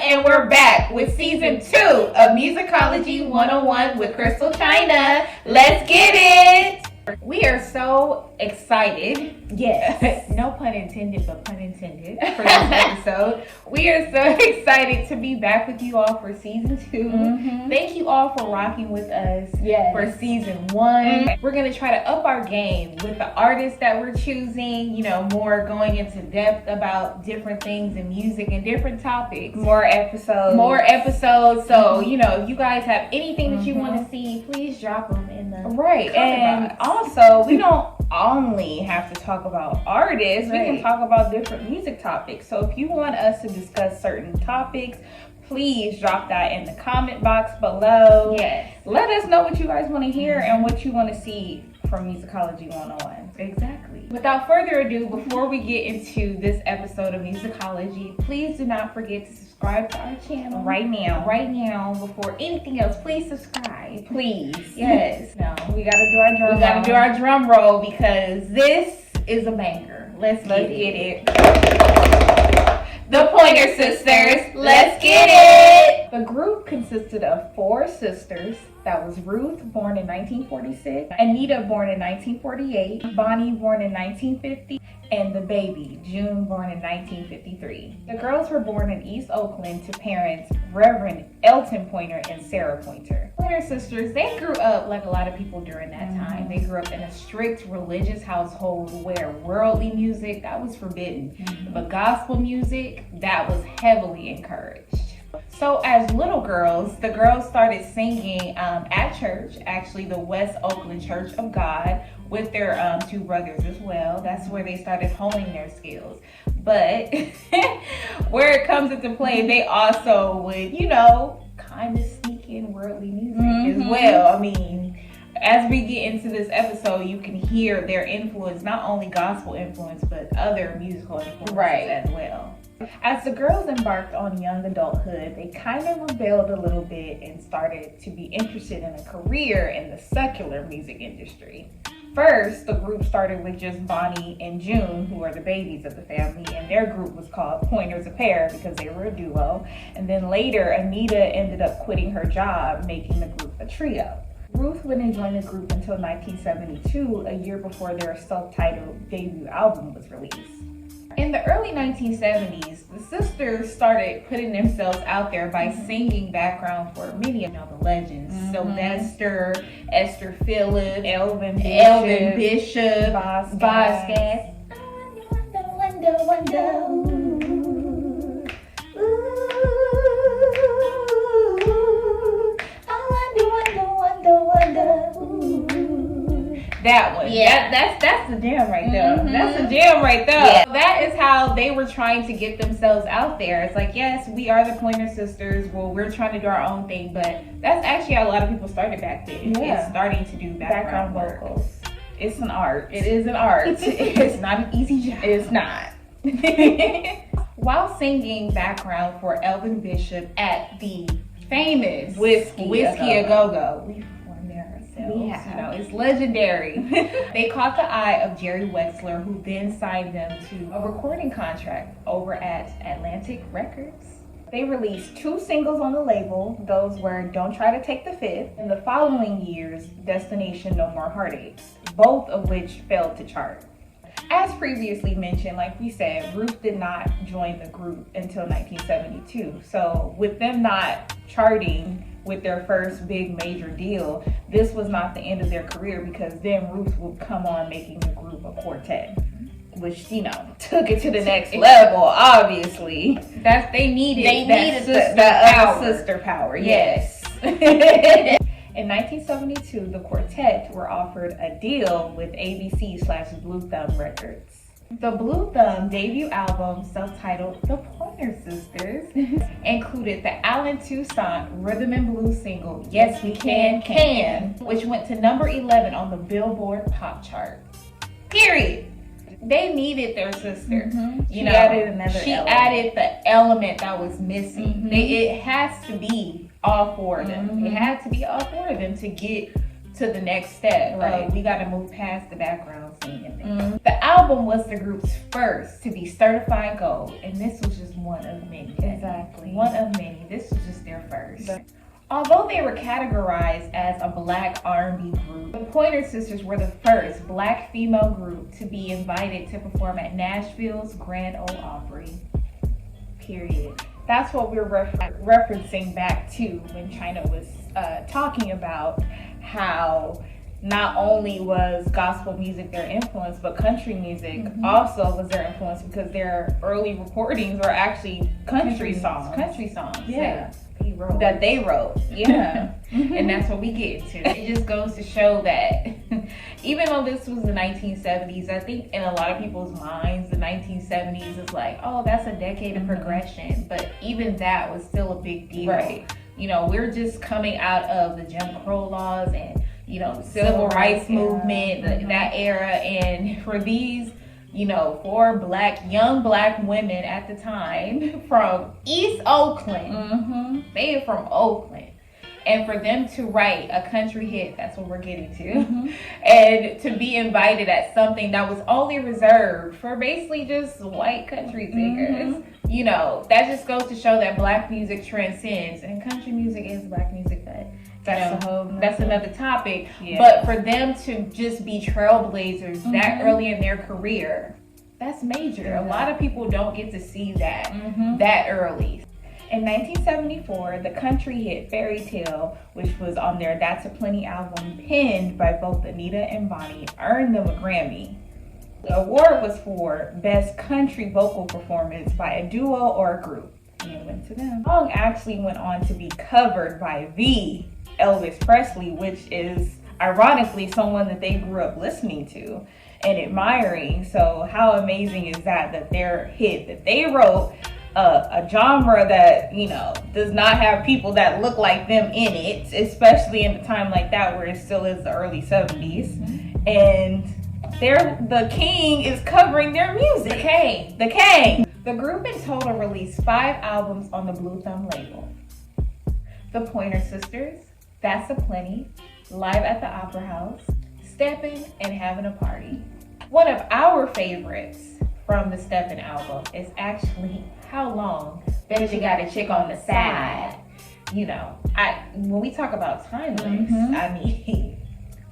and we're back with season 2 of Musicology 101 with ChrystalChyna. Let's get it! We are so excited. Yes. No pun intended, but pun intended for this episode. We are so excited to be back with you all for season 2. Mm-hmm. Thank you all for rocking with us for season 1. Mm-hmm. We're going to try to up our game with the artists that we're choosing, more going into depth about different things in music and different topics. More episodes. So, if you guys have anything that you want to see, please drop them in the comment box. Also, we don't only have to talk about artists. We can talk about different music topics. So if you want us to discuss certain topics, please drop that in the comment box below. Yes. Let us know what you guys want to hear and what you want to see from Musicology 101. Exactly. Without further ado, before we get into this episode of Musicology, please do not forget to subscribe to our channel right now. Before anything else, please subscribe. Please. Yes. No, we gotta do our drum roll. We gotta do our drum roll because this is a banger. Let's get it. The Pointer Sisters. Let's get it. The group consisted of 4 sisters. That was Ruth, born in 1946, Anita, born in 1948, Bonnie, born in 1950, and the baby, June, born in 1953. The girls were born in East Oakland to parents Reverend Elton Pointer and Sarah Pointer. Pointer sisters, they grew up like a lot of people during that time. They grew up in a strict religious household where worldly music, that was forbidden. But gospel music, that was heavily encouraged. So as little girls, the girls started singing at church, actually the West Oakland Church of God, with their 2 brothers as well. That's where they started honing their skills. But where it comes into play, they also would, kind of sneak in worldly music as well. I mean, as we get into this episode, you can hear their influence, not only gospel influence, but other musical influences as well. As the girls embarked on young adulthood, they kind of rebelled a little bit and started to be interested in a career in the secular music industry. First, the group started with just Bonnie and June, who are the babies of the family, and their group was called Pointers a Pair because they were a duo. And then later, Anita ended up quitting her job, making the group a trio. Ruth wouldn't join the group until 1972, a year before their self-titled debut album was released. In the early 1970s, the sisters started putting themselves out there by singing background for many of the legends. Sylvester, Esther Phillips, Elvin Bishop, Boz Scaggs. That one. Yeah. That's the jam right there. That's the jam right there. Yeah. That is how they were trying to get themselves out there. It's like, yes, we are the Pointer Sisters. Well, we're trying to do our own thing, but that's actually how a lot of people started back then. Yeah. It's starting to do background vocals. It's an art. It is an art. It's not an easy job. It's not. While singing background for Elvin Bishop at the famous Whiskey A Go-Go. Yeah. It's legendary. They caught the eye of Jerry Wexler, who then signed them to a recording contract over at Atlantic Records. They released 2 singles on the label. Those were Don't Try to Take the Fifth, and the following year's Destination No More Heartaches, both of which failed to chart. As previously mentioned, like we said, Ruth did not join the group until 1972. So with them not charting with their first big major deal, this was not the end of their career because then Ruth would come on making the group a quartet, which, took it to the next level, obviously. They needed that sister power. Yes. In 1972, the quartet were offered a deal with ABC/Blue Thumb Records. The Blue Thumb debut album, self-titled The Pointer Sisters, included the Alan Toussaint rhythm and blues single, Yes We Can, which went to number 11 on the Billboard Pop Chart. Period. They needed their sister. She added the element that was missing. It has to be all 4 of them. It had to be all 4 of them to get to the next step. Right. We got to move past the background singing. The album was the group's first to be certified gold, and this was just one of many. Exactly. One of many. This was just their first. Although they were categorized as a black R&B group, the Pointer Sisters were the first black female group to be invited to perform at Nashville's Grand Ole Opry. Period. That's what we're referencing back to when Chyna was talking about how not only was gospel music their influence, but country music also was their influence, because their early recordings were actually country songs. Yeah. That they wrote. Yeah. And that's what we get into. It just goes to show that even though this was the 1970s, I think in a lot of people's minds, the 1970s is like, oh, that's a decade of progression. But even that was still a big deal. Right. You know, we're just coming out of the Jim Crow laws and, you know, the civil rights movement, that era. And for these, you know, 4 young black women at the time from East Oakland, they are from Oakland, and for them to write a country hit, that's what we're getting to, and to be invited at something that was only reserved for basically just white country singers, you know, that just goes to show that black music transcends, and country music is black music, but that's another topic. But for them to just be trailblazers that early in their career, that's major. A lot of people don't get to see that that early. In 1974, the country hit Fairy Tale, which was on their That's a Plenty album, penned by both Anita and Bonnie, earned them a Grammy. The award was for Best Country Vocal Performance by a Duo or a Group. And it went to them. The song actually went on to be covered by the Elvis Presley, which is ironically someone that they grew up listening to and admiring. So how amazing is that their hit that they wrote, a genre that, you know, does not have people that look like them in it, especially in a time like that where it still is the early 70s, and the king is covering their music. The king. The group in total released 5 albums on the Blue Thumb label. The Pointer Sisters, That's a Plenty, Live at the Opera House, Steppin', and Having a Party. One of our favorites from the Steppin' album is actually How Long, Bet You Got a Chick on the Side. You know, when we talk about timeless, I mean,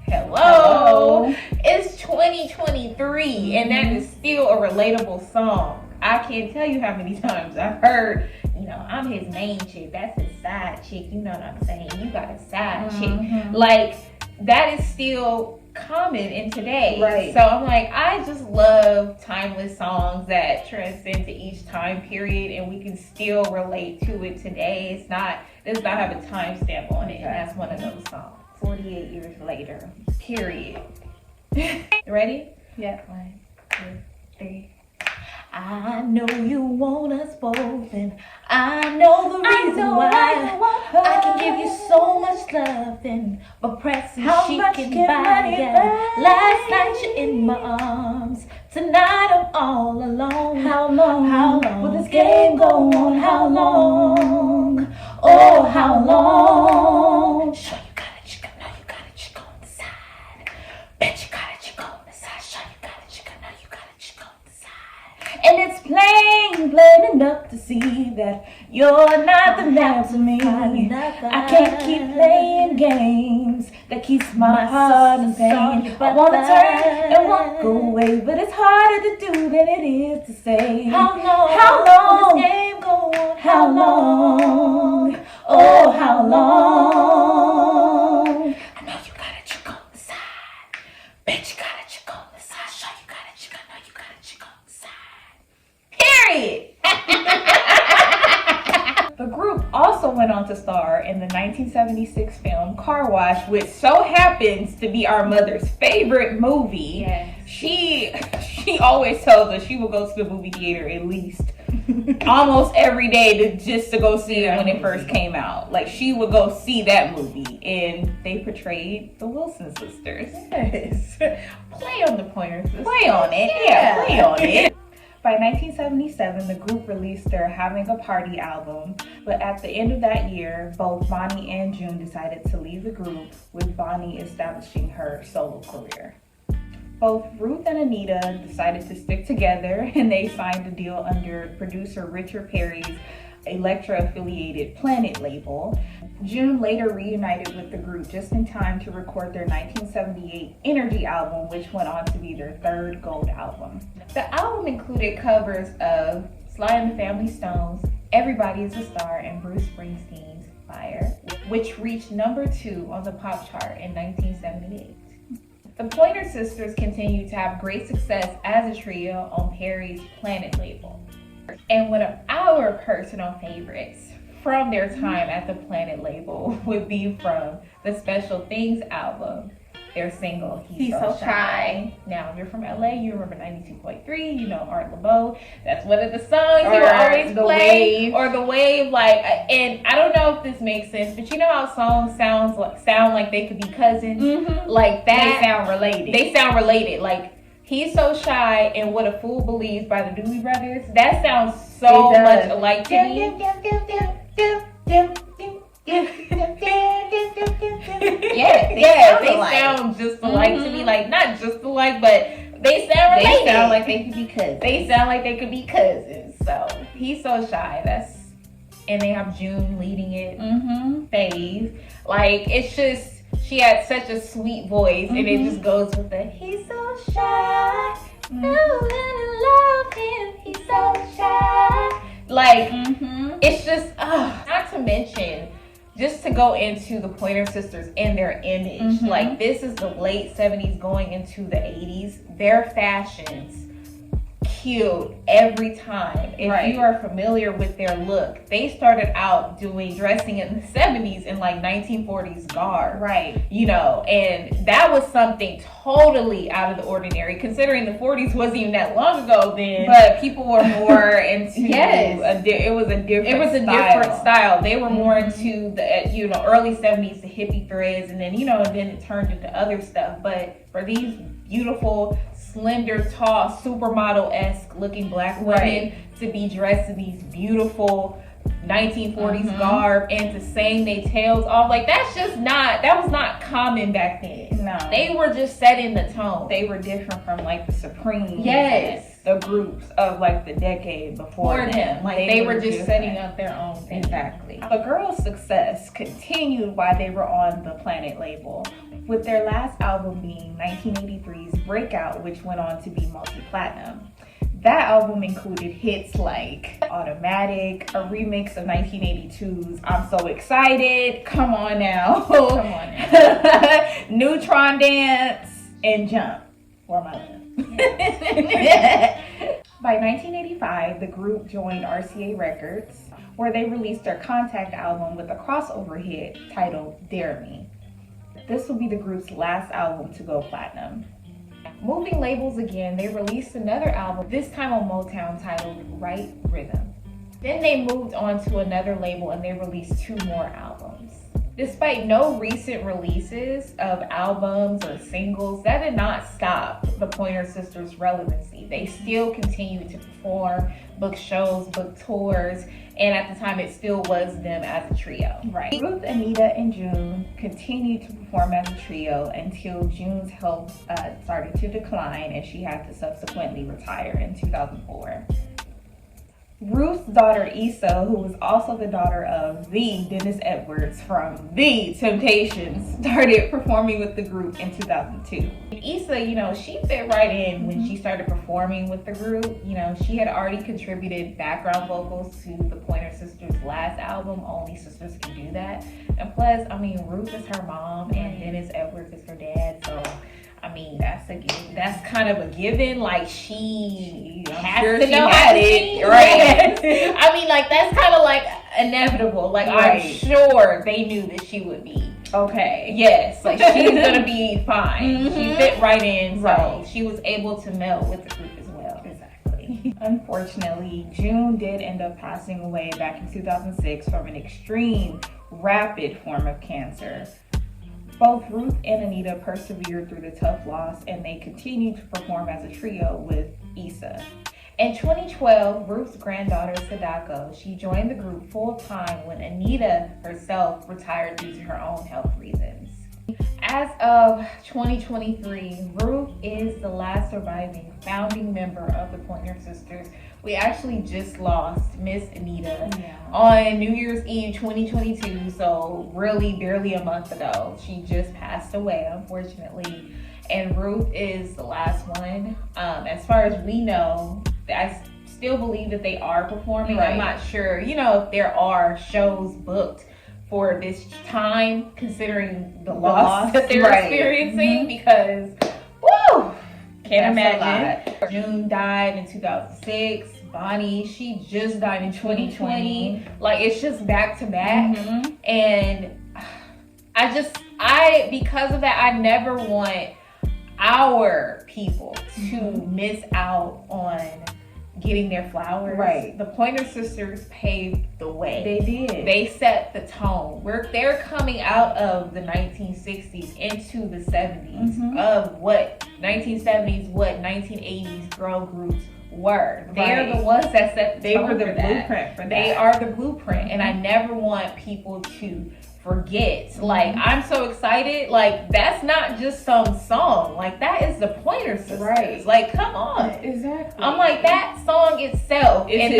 hello, it's 2023, and that is still a relatable song. I can't tell you how many times I've heard, you know, I'm his main chick, that's his side chick, you know what I'm saying? You got a side chick. Like, that is still common in today. Right. So I'm like, I just love timeless songs that transcend to each time period, and we can still relate to it today. It does not have a timestamp on it, and that's one of those songs. 48 years later. Period. Ready? Yeah. 1, 2, 3. I know you want us both, and I know the reason why. I can give you so much loving, but pressing she can buy ya. Last night you're in my arms, tonight I'm all alone. How long? How long will this game go on? How long? Oh, how long? Sure you got a chick, I know you got a chick on the side. Bet you got a chick on the side. Sure you got a chick, I know you got a chick on the side. And it's plain enough to see that you're not the man to me. I can't keep playing games that keeps my heart in pain. I wanna turn and walk away, but it's harder to do than it is to say. How long? How long? Will this game go on? How long? Oh, how long? I know you got a chick on the side. Bet you got a chick on the side. Sure you got a chick. I know you got a chick on the side. Period. The group also went on to star in the 1976 film Car Wash, which so happens to be our mother's favorite movie. Yes. She always tells us she will go to the movie theater at least almost every day just to go see it when it first came out. Like, she would go see that movie, and they portrayed the Wilson sisters. Yes. Play on the Pointer Sisters. Play on it. Yeah, play on it. By 1977, the group released their Having a Party album, but at the end of that year, both Bonnie and June decided to leave the group, with Bonnie establishing her solo career. Both Ruth and Anita decided to stick together, and they signed a deal under producer Richard Perry's Elektra-affiliated Planet label. June later reunited with the group just in time to record their 1978 Energy album, which went on to be their third gold album. The album included covers of Sly and the Family Stones, Everybody is a Star, and Bruce Springsteen's Fire, which reached number 2 on the pop chart in 1978. The Pointer Sisters continued to have great success as a trio on Perry's Planet label. And one of our personal favorites from their time at the Planet label would be from the Special Things album, their single, He's So Shy. Now, if you're from LA, you remember 92.3, you know Art LeBeau. That's one of the songs he would always play. Or The Wave, like, and I don't know if this makes sense, but you know how songs sound like they could be cousins? Mm-hmm. Like that. They sound related. They sound related. Like, He's So Shy and What a Fool Believes by the Doobie Brothers. That sounds so much alike to me. They sound just alike to me. Like, not just alike, but they sound related. They sound like they could be cousins. They sound like they could be cousins. So, He's So Shy. And they have June leading it. Fave. Like, it's just, she had such a sweet voice, and it just goes with the He's so shy. I love him. He's so shy. Like, it's just, not to mention, just to go into the Pointer Sisters and their image. Like, this is the late 70s going into the 80s. Their fashions killed every time. If you are familiar with their look, they started out dressing in the 70s in like 1940s garb. Right. You know, and that was something totally out of the ordinary, considering the 40s wasn't even that long ago then. But people were more into it was a different style. They were more into the early 70s, the hippie threads, and then then it turned into other stuff. But for these beautiful, slender, tall, supermodel-esque looking black women to be dressed in these beautiful 1940s garb and to sing their tails off, like, that was not common back then. No. They were just setting the tone. They were different from like the Supremes. The groups of like the decade before them. Like, they were just setting up their own thing. Exactly. The girls' success continued while they were on the Planet label, with their last album being 1983's Breakout, which went on to be multi-platinum. That album included hits like Automatic, a remix of 1982's I'm So Excited, Come On Now, Neutron Dance, and Jump, for my love. By 1985, the group joined RCA Records, where they released their Contact album with a crossover hit titled Dare Me. This will be the group's last album to go platinum. Moving labels again, they released another album, this time on Motown, titled Right Rhythm. Then they moved on to another label and they released 2 more albums. Despite no recent releases of albums or singles, that did not stop the Pointer Sisters' relevancy. They still continued to perform, book shows, book tours, and at the time it still was them as a trio. Right. Ruth, Anita, and June continued to perform as a trio until June's health started to decline and she had to subsequently retire in 2004. Ruth's daughter Issa, who was also the daughter of the Dennis Edwards from The Temptations, started performing with the group in 2002. Issa, she fit right in when she started performing with the group. She had already contributed background vocals to the Pointer Sisters' last album, Only Sisters Can Do That. And plus, Ruth is her mom and Dennis Edwards is her dad, so that's a given. That's kind of a given. Like, she has to know how to sing, right? That's kind of like inevitable. Like, I'm sure they knew that she would be okay. Yes, like, she's gonna be fine. She fit right in, so she was able to meld with the group as well. Exactly. Unfortunately, June did end up passing away back in 2006 from an extreme, rapid form of cancer. Both Ruth and Anita persevered through the tough loss, and they continued to perform as a trio with Issa. In 2012, Ruth's granddaughter, Sadako, she joined the group full-time when Anita herself retired due to her own health reasons. As of 2023, Ruth is the last surviving founding member of the Pointer Sisters. We actually just lost Miss Anita on New Year's Eve 2022, so really barely a month ago. She just passed away, unfortunately. And Ruth is the last one. As far as we know, I still believe that they are performing. Right. I'm not sure, if there are shows booked for this time, considering the loss that they're experiencing, because, woo! Can't imagine. June died in 2006. Bonnie, she just died in 2020. Like, it's just back to back. And because of that, I never want our people to miss out on getting their flowers. Right. The Pointer Sisters paved the way. They did. They set the tone. They're coming out of the 1960s into the 70s of what 1970s, what 1980s girl groups were. They're the ones that set the tone. They were the blueprint for that. They are the blueprint, and I never want people to forget. Like, I'm so excited. Like, that's not just some song. Like, that is the Pointer Sisters. Right. Like, come on. Exactly. I'm like, that song itself It's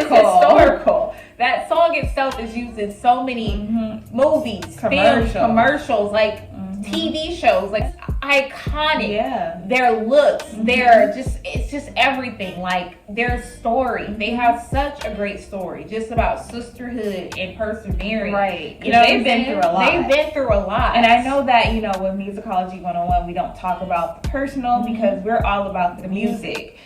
historical. That song itself is used in so many movies, films, commercials, like TV shows, like iconic. Yeah. Their looks, it's just everything. Like, their story. They have such a great story just about sisterhood and persevering. Right. They've been through a lot. They've been through a lot. And I know that, with Musicology 101, we don't talk about the personal because we're all about the music.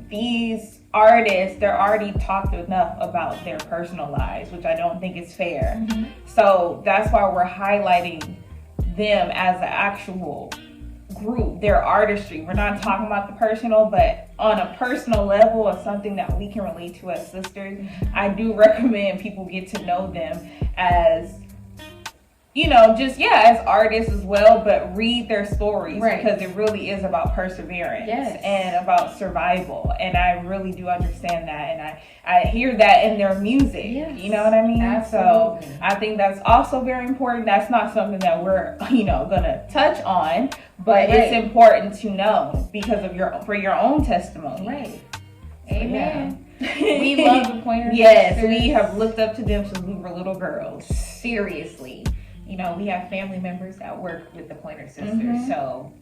These artists, they're already talked enough about their personal lives, which I don't think is fair. So that's why we're highlighting them as an actual group, their artistry. We're not talking about the personal, but on a personal level of something that we can relate to as sisters, I do recommend people get to know them as, as artists as well, but read their stories because it really is about perseverance and about survival. And I really do understand that, and I hear that in their music. You know what I mean? Absolutely. So I think that's also very important. That's not something that we're gonna touch on, but it's important to know because of for your own testimony. Right. So, Amen. We love the Pointer Sisters. Yes, we have looked up to them since we were little girls. Seriously. We have family members that work with the Pointer Sisters, so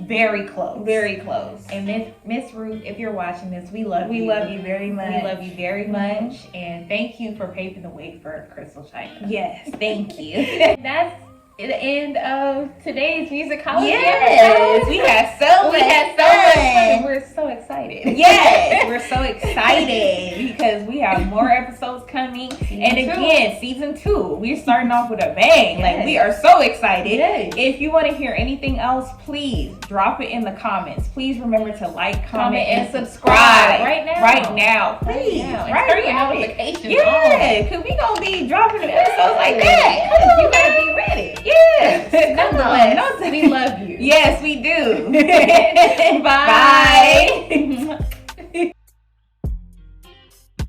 very close. Very close. And Miss Ruth, if you're watching this, we love you. We love you very much. We love you very much, and thank you for paving the way for ChrystalChyna. Yes, thank you. That's the end of today's Musicology Yes, episode. we had so much fun. We're so excited. Yes, we're so excited because we have more episodes coming. Season 2, we're starting off with a bang. Like, we are so excited. Yes. If you want to hear anything else, please drop it in the comments. Please remember to like, comment, and subscribe right now. Right now, please. And Right turn your now. notifications on. Yeah, because we gonna be dropping the episodes like that. You gotta be ready. Yes. Nonetheless, we love you. Yes, we do. Bye. Bye.